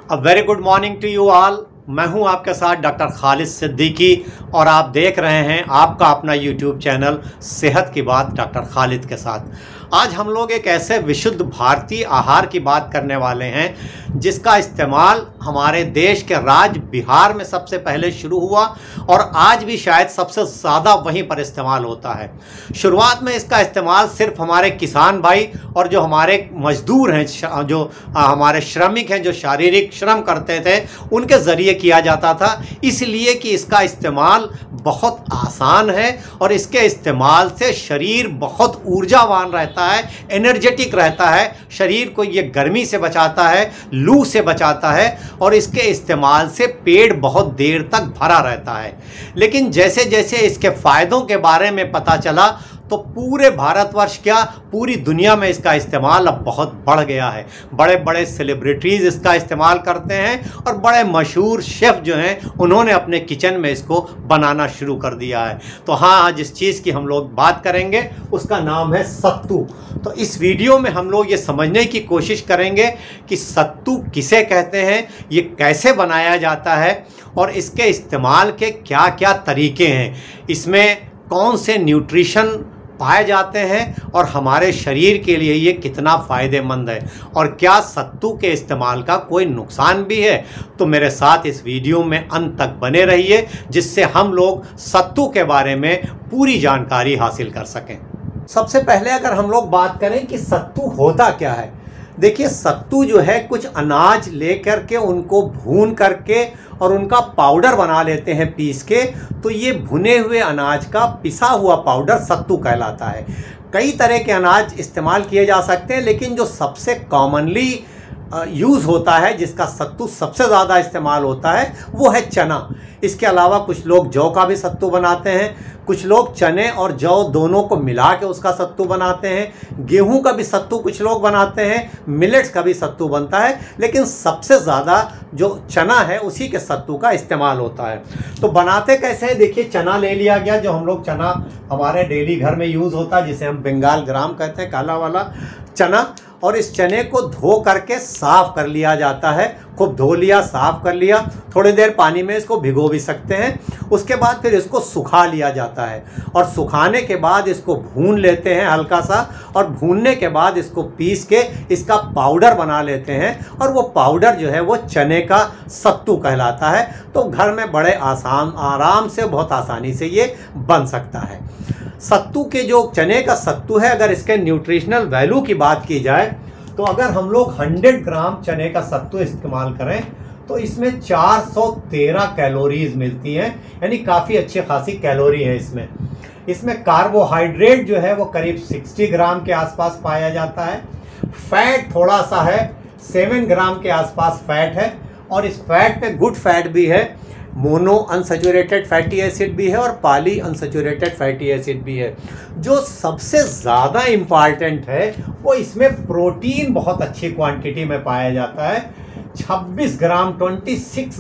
A very good morning to you all. मैं हूं आपके साथ डॉक्टर खालिद सिद्दीकी और आप देख रहे हैं आपका अपना यूट्यूब चैनल सेहत की बात डॉक्टर खालिद के साथ। आज हम लोग एक ऐसे विशुद्ध भारतीय आहार की बात करने वाले हैं जिसका इस्तेमाल हमारे देश के राज्य बिहार में सबसे पहले शुरू हुआ और आज भी शायद सबसे ज़्यादा वहीं पर इस्तेमाल होता है। शुरुआत में इसका इस्तेमाल सिर्फ हमारे किसान भाई और जो हमारे मजदूर हैं, जो हमारे श्रमिक हैं, जो शारीरिक श्रम करते थे, उनके ज़रिए किया जाता था, इसलिए कि इसका इस्तेमाल बहुत आसान है और इसके इस्तेमाल से शरीर बहुत ऊर्जावान रहता है, एनर्जेटिक रहता है, शरीर को ये गर्मी से बचाता है, लू से बचाता है और इसके इस्तेमाल से पेट बहुत देर तक भरा रहता है। लेकिन जैसे जैसे इसके फ़ायदों के बारे में पता चला तो पूरे भारतवर्ष क्या पूरी दुनिया में इसका इस्तेमाल अब बहुत बढ़ गया है। बड़े बड़े सेलिब्रिटीज़ इसका इस्तेमाल करते हैं और बड़े मशहूर शेफ़ जो हैं उन्होंने अपने किचन में इसको बनाना शुरू कर दिया है। तो हाँ, जिस चीज़ की हम लोग बात करेंगे उसका नाम है सत्तू। तो इस वीडियो में हम लोग ये समझने की कोशिश करेंगे कि सत्तू किसे कहते हैं, ये कैसे बनाया जाता है और इसके इस्तेमाल के क्या क्या तरीके हैं, इसमें कौन से न्यूट्रिशन पाए जाते हैं और हमारे शरीर के लिए ये कितना फ़ायदेमंद है और क्या सत्तू के इस्तेमाल का कोई नुकसान भी है। तो मेरे साथ इस वीडियो में अंत तक बने रहिए जिससे हम लोग सत्तू के बारे में पूरी जानकारी हासिल कर सकें। सबसे पहले अगर हम लोग बात करें कि सत्तू होता क्या है, देखिए सत्तू जो है कुछ अनाज लेकर के उनको भून करके और उनका पाउडर बना लेते हैं पीस के, तो ये भुने हुए अनाज का पिसा हुआ पाउडर सत्तू कहलाता है। कई तरह के अनाज इस्तेमाल किए जा सकते हैं लेकिन जो सबसे कॉमनली यूज़ होता है, जिसका सत्तू सबसे ज़्यादा इस्तेमाल होता है, वो है चना। इसके अलावा कुछ लोग जौ का भी सत्तू बनाते हैं, कुछ लोग चने और जौ दोनों को मिला के उसका सत्तू बनाते हैं, गेहूं का भी सत्तू कुछ लोग बनाते हैं, मिलेट्स का भी सत्तू बनता है, लेकिन सबसे ज़्यादा जो चना है उसी के सत्तू का इस्तेमाल होता है। तो बनाते कैसे हैं, देखिए चना ले लिया गया, जो हम लोग चना हमारे डेली घर में यूज़ होता है, जिसे हम बंगाल ग्राम कहते हैं, काला वाला चना, और इस चने को धो करके साफ़ कर लिया जाता है। खूब धो लिया, साफ़ कर लिया, थोड़ी देर पानी में इसको भिगो भी सकते हैं। उसके बाद फिर इसको सुखा लिया जाता है और सुखाने के बाद इसको भून लेते हैं हल्का सा, और भूनने के बाद इसको पीस के इसका पाउडर बना लेते हैं और वो पाउडर जो है वो चने का सत्तू कहलाता है। तो घर में बड़े आराम से, बहुत आसानी से ये बन सकता है। सत्तू के जो चने का सत्तू है, अगर इसके न्यूट्रिशनल वैल्यू की बात की जाए तो अगर हम लोग 100 ग्राम चने का सत्तू इस्तेमाल करें तो इसमें 413 कैलोरीज मिलती हैं, यानी काफ़ी अच्छी खासी कैलोरी है इसमें कार्बोहाइड्रेट जो है वो करीब 60 ग्राम के आसपास पाया जाता है। फैट थोड़ा सा है, 7 ग्राम के आसपास फैट है और इस फैट में गुड फैट भी है, मोनो अनसैचुरेटेड फैटी एसिड भी है और पॉली अनसैचुरेटेड फैटी एसिड भी है। जो सबसे ज़्यादा इम्पॉर्टेंट है वो इसमें प्रोटीन बहुत अच्छी क्वांटिटी में पाया जाता है। 26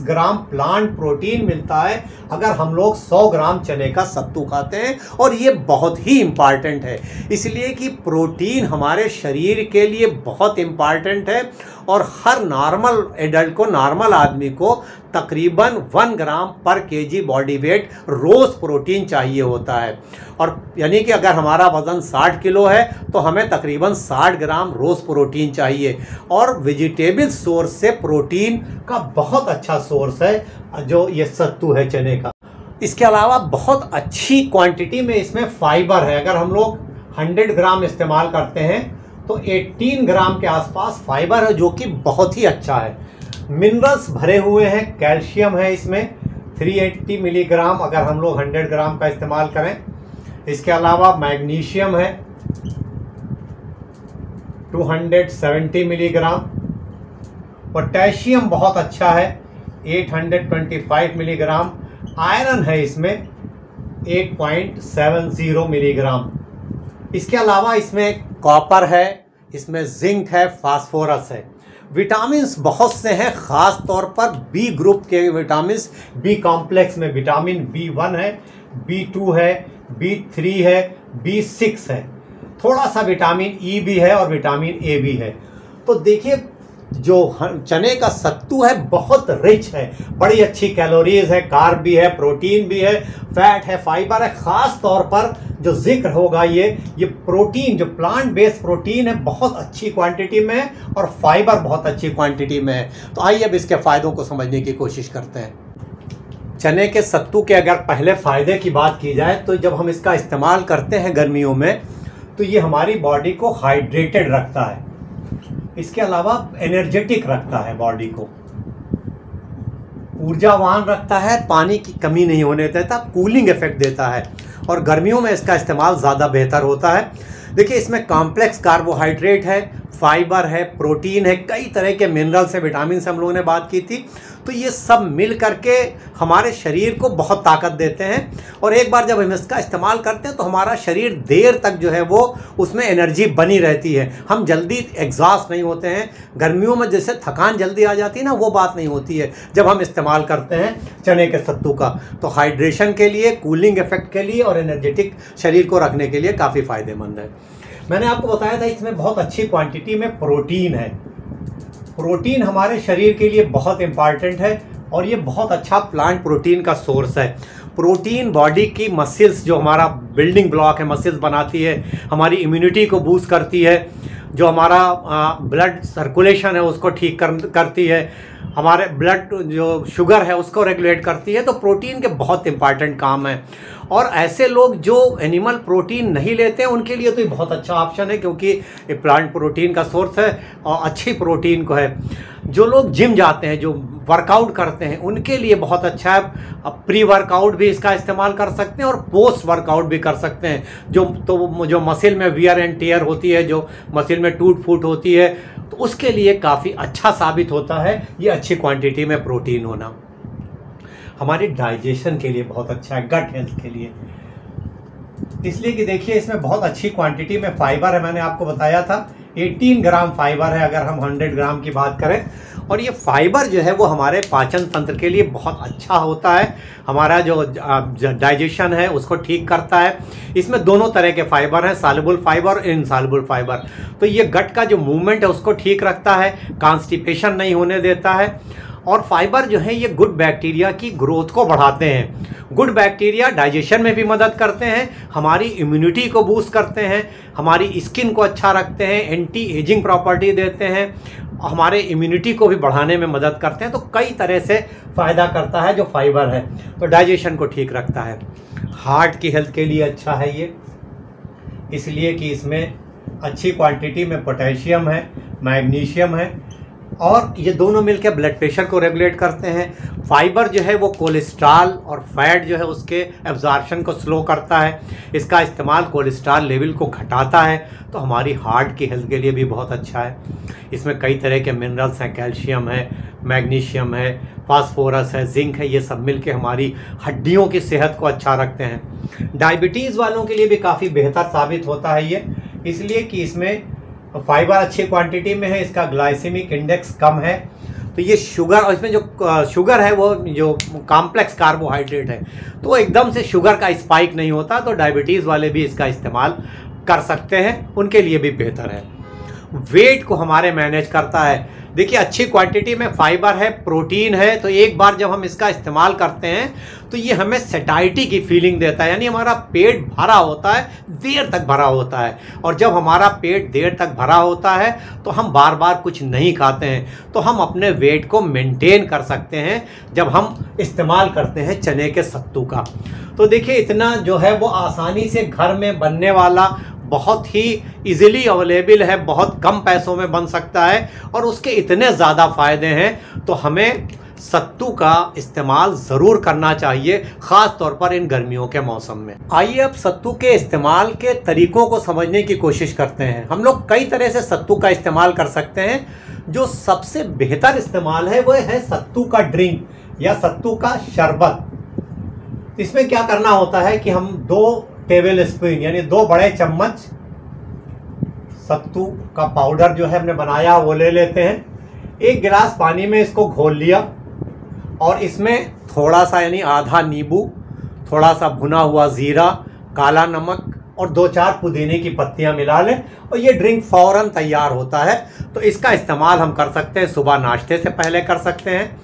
ग्राम प्लांट प्रोटीन मिलता है अगर हम लोग 100 ग्राम चने का सत्तू खाते हैं, और ये बहुत ही इम्पॉर्टेंट है इसलिए कि प्रोटीन हमारे शरीर के लिए बहुत इम्पॉर्टेंट है और हर नॉर्मल एडल्ट को, नॉर्मल आदमी को तकरीबन 1 ग्राम पर केजी बॉडी वेट रोज़ प्रोटीन चाहिए होता है। और यानी कि अगर हमारा वज़न 60 किलो है तो हमें तकरीबन 60 ग्राम रोज़ प्रोटीन चाहिए। और वेजिटेबल सोर्स से प्रोटीन का बहुत अच्छा सोर्स है जो ये सत्तू है चने का। इसके अलावा बहुत अच्छी क्वांटिटी में इसमें फाइबर है। अगर हम लोग 100 ग्राम इस्तेमाल करते हैं तो 18 ग्राम के आसपास फाइबर है, जो कि बहुत ही अच्छा है। मिनरल्स भरे हुए हैं, कैल्शियम है इसमें 380 मिलीग्राम अगर हम लोग 100 ग्राम का इस्तेमाल करें। इसके अलावा मैग्नीशियम है 270 मिलीग्राम, पोटेशियम बहुत अच्छा है 825 मिलीग्राम, आयरन है इसमें 8.70 मिलीग्राम। इसके अलावा इसमें कॉपर है, इसमें जिंक है, फास्फोरस है। विटामिन्स बहुत से हैं, ख़ास तौर पर बी ग्रुप के विटामिन्स, बी कॉम्प्लेक्स में विटामिन B1 है, B2 है, B3 है, B6 है, थोड़ा सा विटामिन E भी है और विटामिन A भी है। तो देखिए जो चने का सत्तू है बहुत रिच है, बड़ी अच्छी कैलोरीज है, कार्ब भी है, प्रोटीन भी है, फैट है, फाइबर है। ख़ास तौर पर जो जिक्र होगा ये प्रोटीन, जो प्लांट बेस्ड प्रोटीन है बहुत अच्छी क्वांटिटी में है और फाइबर बहुत अच्छी क्वांटिटी में है। तो आइए अब इसके फ़ायदों को समझने की कोशिश करते हैं। चने के सत्तू के अगर पहले फ़ायदे की बात की जाए तो जब हम इसका इस्तेमाल करते हैं गर्मियों में तो ये हमारी बॉडी को हाइड्रेटेड रखता है, इसके अलावा एनर्जेटिक रखता है, बॉडी को ऊर्जावान रखता है, पानी की कमी नहीं होने देता, कूलिंग इफेक्ट देता है और गर्मियों में इसका इस्तेमाल ज़्यादा बेहतर होता है। देखिए इसमें कॉम्प्लेक्स कार्बोहाइड्रेट है, फाइबर है, प्रोटीन है, कई तरह के मिनरल्स है, विटामिन से हम लोगों ने बात की थी। तो ये सब मिल करके हमारे शरीर को बहुत ताकत देते हैं और एक बार जब हम इसका इस्तेमाल करते हैं तो हमारा शरीर देर तक जो है वो उसमें एनर्जी बनी रहती है, हम जल्दी एग्जॉस्ट नहीं होते हैं। गर्मियों में जैसे थकान जल्दी आ जाती है ना, वो बात नहीं होती है जब हम इस्तेमाल करते हैं चने के सत्तू का। तो हाइड्रेशन के लिए, कूलिंग इफेक्ट के लिए और एनर्जेटिक शरीर को रखने के लिए काफ़ी फ़ायदेमंद है। मैंने आपको बताया था इसमें बहुत अच्छी क्वांटिटी में प्रोटीन है। प्रोटीन हमारे शरीर के लिए बहुत इम्पॉर्टेंट है और ये बहुत अच्छा प्लांट प्रोटीन का सोर्स है। प्रोटीन बॉडी की मसल्स, जो हमारा बिल्डिंग ब्लॉक है, मसल्स बनाती है, हमारी इम्यूनिटी को बूस्ट करती है, जो हमारा ब्लड सर्कुलेशन है उसको ठीक करती है, हमारे ब्लड जो शुगर है उसको रेगुलेट करती है। तो प्रोटीन के बहुत इंपॉर्टेंट काम है और ऐसे लोग जो एनिमल प्रोटीन नहीं लेते हैं उनके लिए तो ये बहुत अच्छा ऑप्शन है क्योंकि ये प्लांट प्रोटीन का सोर्स है और अच्छी प्रोटीन को है। जो लोग जिम जाते हैं, जो वर्कआउट करते हैं, उनके लिए बहुत अच्छा है। प्री वर्कआउट भी इसका इस्तेमाल कर सकते हैं और पोस्ट वर्कआउट भी कर सकते हैं। जो मसल में वियर एंड टेयर होती है, जो मसल में टूट फूट होती है, तो उसके लिए काफ़ी अच्छा साबित होता है ये अच्छी क्वांटिटी में प्रोटीन होना। हमारे डाइजेशन के लिए बहुत अच्छा है, गट हेल्थ के लिए, इसलिए कि देखिए इसमें बहुत अच्छी क्वांटिटी में फाइबर है। मैंने आपको बताया था 18 ग्राम फाइबर है अगर हम 100 ग्राम की बात करें। और ये फाइबर जो है वो हमारे पाचन तंत्र के लिए बहुत अच्छा होता है, हमारा जो डाइजेशन है उसको ठीक करता है। इसमें दोनों तरह के फाइबर हैं, सॉल्युबल फाइबर और इनसॉल्युबल फाइबर। तो ये गट का जो मूवमेंट है उसको ठीक रखता है, कॉन्स्टिपेशन नहीं होने देता है। और फाइबर जो है ये गुड बैक्टीरिया की ग्रोथ को बढ़ाते हैं। गुड बैक्टीरिया डाइजेशन में भी मदद करते हैं, हमारी इम्यूनिटी को बूस्ट करते हैं, हमारी स्किन को अच्छा रखते हैं, एंटी एजिंग प्रॉपर्टी देते हैं, हमारे इम्यूनिटी को भी बढ़ाने में मदद करते हैं। तो कई तरह से फ़ायदा करता है जो फाइबर है। तो डाइजेशन को ठीक रखता है, हार्ट की हेल्थ के लिए अच्छा है ये, इसलिए कि इसमें अच्छी क्वांटिटी में पोटेशियम है, मैग्नीशियम है और ये दोनों मिलकर ब्लड प्रेशर को रेगुलेट करते हैं। फाइबर जो है वो कोलेस्ट्रॉल और फैट जो है उसके एब्जॉर्प्शन को स्लो करता है। इसका इस्तेमाल कोलेस्ट्रॉल लेवल को घटाता है, तो हमारी हार्ट की हेल्थ के लिए भी बहुत अच्छा है। इसमें कई तरह के मिनरल्स हैं, कैल्शियम है, मैग्नीशियम है, फास्फोरस है, जिंक है, ये सब मिलके हमारी हड्डियों की सेहत को अच्छा रखते हैं। डायबिटीज़ वालों के लिए भी काफ़ी बेहतर साबित होता है ये, इसलिए कि इसमें फाइबर अच्छी क्वांटिटी में है, इसका ग्लाइसेमिक इंडेक्स कम है। तो ये शुगर, और इसमें जो शुगर है वो जो कॉम्प्लेक्स कार्बोहाइड्रेट है तो एकदम से शुगर का स्पाइक नहीं होता। तो डायबिटीज़ वाले भी इसका इस्तेमाल कर सकते हैं, उनके लिए भी बेहतर है। वेट को हमारे मैनेज करता है। देखिए अच्छी क्वांटिटी में फाइबर है, प्रोटीन है, तो एक बार जब हम इसका इस्तेमाल करते हैं तो ये हमें सैटिस्फैक्टी की फीलिंग देता है, यानी हमारा पेट भरा होता है, देर तक भरा होता है। और जब हमारा पेट देर तक भरा होता है तो हम बार बार कुछ नहीं खाते हैं, तो हम अपने वेट को मेंटेन कर सकते हैं जब हम इस्तेमाल करते हैं चने के सत्तू का। तो देखिए इतना जो है वो आसानी से घर में बनने वाला, बहुत ही इजीली अवेलेबल है, बहुत कम पैसों में बन सकता है और उसके इतने ज़्यादा फ़ायदे हैं। तो हमें सत्तू का इस्तेमाल ज़रूर करना चाहिए, ख़ास तौर पर इन गर्मियों के मौसम में। आइए अब सत्तू के इस्तेमाल के तरीक़ों को समझने की कोशिश करते हैं। हम लोग कई तरह से सत्तू का इस्तेमाल कर सकते हैं। जो सबसे बेहतर इस्तेमाल है वो है सत्तू का ड्रिंक या सत्तू का शरबत। इसमें क्या करना होता है कि हम 2 टेबल स्पून यानी 2 बड़े चम्मच सत्तू का पाउडर जो है हमने बनाया वो ले लेते हैं। 1 गिलास पानी में इसको घोल लिया और इसमें थोड़ा सा यानी आधा नींबू, थोड़ा सा भुना हुआ ज़ीरा, काला नमक और 2-4 पुदीने की पत्तियां मिला लें और ये ड्रिंक फ़ौरन तैयार होता है। तो इसका इस्तेमाल हम कर सकते हैं, सुबह नाश्ते से पहले कर सकते हैं।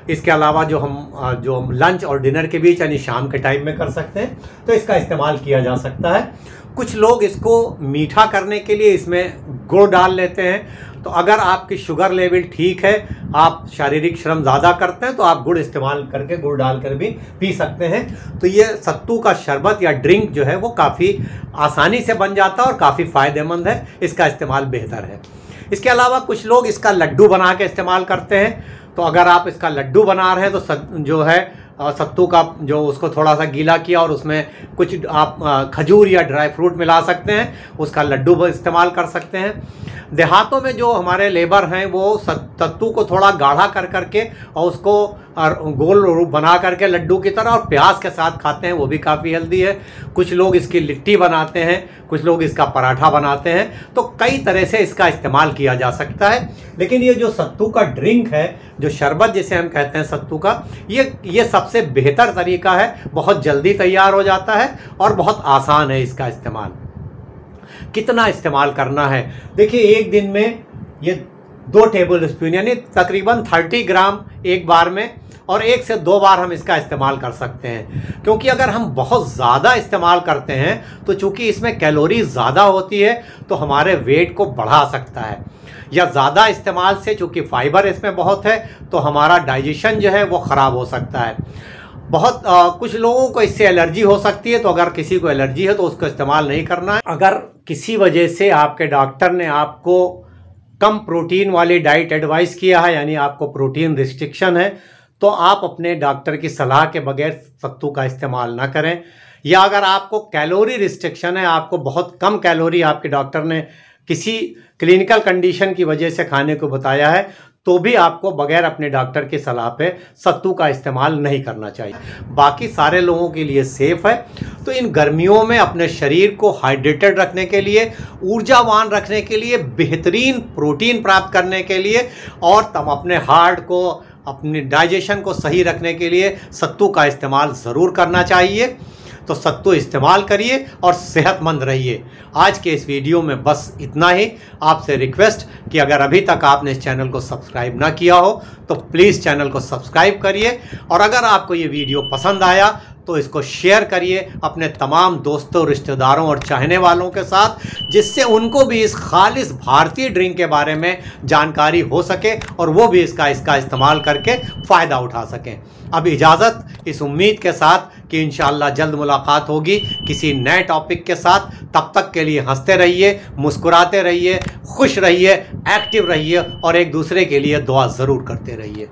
इसके अलावा जो लंच और डिनर के बीच यानी शाम के टाइम में कर सकते हैं, तो इसका इस्तेमाल किया जा सकता है। कुछ लोग इसको मीठा करने के लिए इसमें गुड़ डाल लेते हैं। तो अगर आपकी शुगर लेवल ठीक है, आप शारीरिक श्रम ज़्यादा करते हैं, तो आप गुड़ इस्तेमाल करके गुड़ डालकर भी पी सकते हैं। तो ये सत्तू का शरबत या ड्रिंक जो है वो काफ़ी आसानी से बन जाता है और काफ़ी फ़ायदेमंद है, इसका इस्तेमाल बेहतर है। इसके अलावा कुछ लोग इसका लड्डू बना के इस्तेमाल करते हैं। तो अगर आप इसका लड्डू बना रहे हैं तो जो है सत्तू का जो उसको थोड़ा सा गीला किया और उसमें कुछ आप खजूर या ड्राई फ्रूट मिला सकते हैं, उसका लड्डू इस्तेमाल कर सकते हैं। देहातों में जो हमारे लेबर हैं वो सत्तू को थोड़ा गाढ़ा कर करके और उसको गोल रूप बना करके लड्डू की तरह और प्याज के साथ खाते हैं, वो भी काफ़ी हेल्दी है। कुछ लोग इसकी लिट्टी बनाते हैं, कुछ लोग इसका पराठा बनाते हैं। तो कई तरह से इसका इस्तेमाल किया जा सकता है। लेकिन ये जो सत्तू का ड्रिंक है, जो शरबत जिसे हम कहते हैं सत्तू का, ये सबसे बेहतर तरीका है। बहुत जल्दी तैयार हो जाता है और बहुत आसान है इसका इस्तेमाल। कितना इस्तेमाल करना है, देखिए एक दिन में ये 2 टेबल स्पून यानी तकरीबन 30 ग्राम एक बार में, और 1 से 2 बार हम इसका इस्तेमाल कर सकते हैं। क्योंकि अगर हम बहुत ज़्यादा इस्तेमाल करते हैं तो चूँकि इसमें कैलोरी ज़्यादा होती है तो हमारे वेट को बढ़ा सकता है, या ज़्यादा इस्तेमाल से चूँकि फाइबर इसमें बहुत है तो हमारा डाइजेशन जो है वो ख़राब हो सकता है। बहुत कुछ लोगों को इससे एलर्जी हो सकती है, तो अगर किसी को एलर्जी है तो उसको इस्तेमाल नहीं करना है। अगर किसी वजह से आपके डॉक्टर ने आपको कम प्रोटीन वाली डाइट एडवाइस किया है, यानी आपको प्रोटीन रिस्ट्रिक्शन है, तो आप अपने डॉक्टर की सलाह के बगैर सत्तू का इस्तेमाल ना करें। या अगर आपको कैलोरी रिस्ट्रिक्शन है, आपको बहुत कम कैलोरी आपके डॉक्टर ने किसी क्लिनिकल कंडीशन की वजह से खाने को बताया है, तो भी आपको बगैर अपने डॉक्टर की सलाह पे सत्तू का इस्तेमाल नहीं करना चाहिए। बाकी सारे लोगों के लिए सेफ़ है। तो इन गर्मियों में अपने शरीर को हाइड्रेटेड रखने के लिए, ऊर्जावान रखने के लिए, बेहतरीन प्रोटीन प्राप्त करने के लिए और तब अपने हार्ट को, अपने डाइजेशन को सही रखने के लिए सत्तू का इस्तेमाल ज़रूर करना चाहिए। तो सत्तू इस्तेमाल करिए और सेहतमंद रहिए। आज के इस वीडियो में बस इतना ही। आपसे रिक्वेस्ट कि अगर अभी तक आपने इस चैनल को सब्सक्राइब ना किया हो तो प्लीज़ चैनल को सब्सक्राइब करिए, और अगर आपको ये वीडियो पसंद आया तो इसको शेयर करिए अपने तमाम दोस्तों, रिश्तेदारों और चाहने वालों के साथ, जिससे उनको भी इस खालिस भारतीय ड्रिंक के बारे में जानकारी हो सके और वो भी इसका इस्तेमाल करके फ़ायदा उठा सकें। अब इजाज़त इस उम्मीद के साथ कि इंशाअल्लाह जल्द मुलाकात होगी किसी नए टॉपिक के साथ। तब तक के लिए हंसते रहिए, मुस्कुराते रहिए, खुश रहिए, एक्टिव रहिए और एक दूसरे के लिए दुआ ज़रूर करते रहिए।